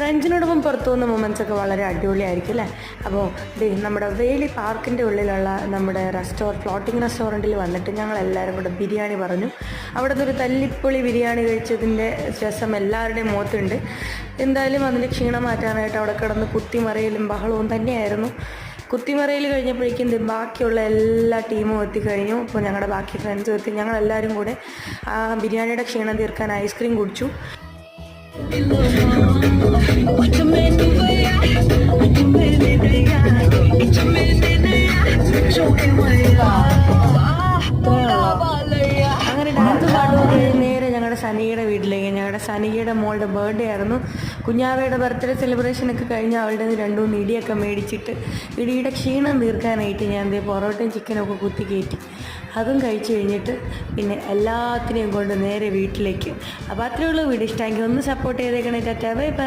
ഫ്രണ്ട്സിനോടൊപ്പം പുറത്തു പോകുന്ന മൊമെൻറ്റ്സൊക്കെ വളരെ അടിപൊളിയായിരിക്കും അല്ലേ. അപ്പോൾ നമ്മുടെ വേലി പാർക്കിൻ്റെ ഉള്ളിലുള്ള നമ്മുടെ ഫ്ലോട്ടിംഗ് റെസ്റ്റോറൻറ്റിൽ വന്നിട്ട് ഞങ്ങളെല്ലാവരും കൂടെ ബിരിയാണി പറഞ്ഞു. അവിടെ നിന്നൊരു തല്ലിപ്പൊളി ബിരിയാണി കഴിച്ചതിൻ്റെ രസം എല്ലാവരുടെയും മുഖത്തുണ്ട്. എന്തായാലും അതിൻ്റെ ക്ഷീണം മാറ്റാനായിട്ട് അവിടെ കിടന്ന് കുത്തിമറിയലും ബഹളവും തന്നെയായിരുന്നു. കുത്തിമറയിൽ കഴിഞ്ഞപ്പോഴേക്കും ബാക്കിയുള്ള എല്ലാ ടീമും എത്തിക്കഴിഞ്ഞു. അപ്പോൾ ഞങ്ങളുടെ ബാക്കി ഫ്രണ്ട്സും എത്തി. ഞങ്ങളെല്ലാവരും കൂടെ ആ ബിരിയാണിയുടെ ക്ഷീണം തീർക്കാൻ ഐസ്ക്രീം കുടിച്ചു. അങ്ങനെ ഡാൻസ് പാടുക നേരെ ഞങ്ങളുടെ സനിയുടെ വീട്ടിലേക്ക്. ഞങ്ങളുടെ സനിയുടെ മോളുടെ ബർത്ത്ഡേ ആയിരുന്നു. കുഞ്ഞാവയുടെ ബർത്ത്ഡേ സെലിബ്രേഷനൊക്കെ കഴിഞ്ഞ് അവളുടെ 2-3 ഇടിയൊക്കെ മേടിച്ചിട്ട് ഇടിയുടെ ക്ഷീണം തീർക്കാനായിട്ട് ഞാൻ പൊറോട്ടയും ചിക്കനൊക്കെ കുത്തി കയറ്റി. അതും കഴിച്ച് കഴിഞ്ഞിട്ട് പിന്നെ എല്ലാത്തിനെയും കൊണ്ട് നേരെ വീട്ടിലേക്ക്. അപ്പോൾ അത്രയേ ഉള്ളൂ. വീഡിയോ ഇഷ്ടമെങ്കിൽ ഒന്ന് സപ്പോർട്ട് ചെയ്തേക്കണേ. Tata bye bye.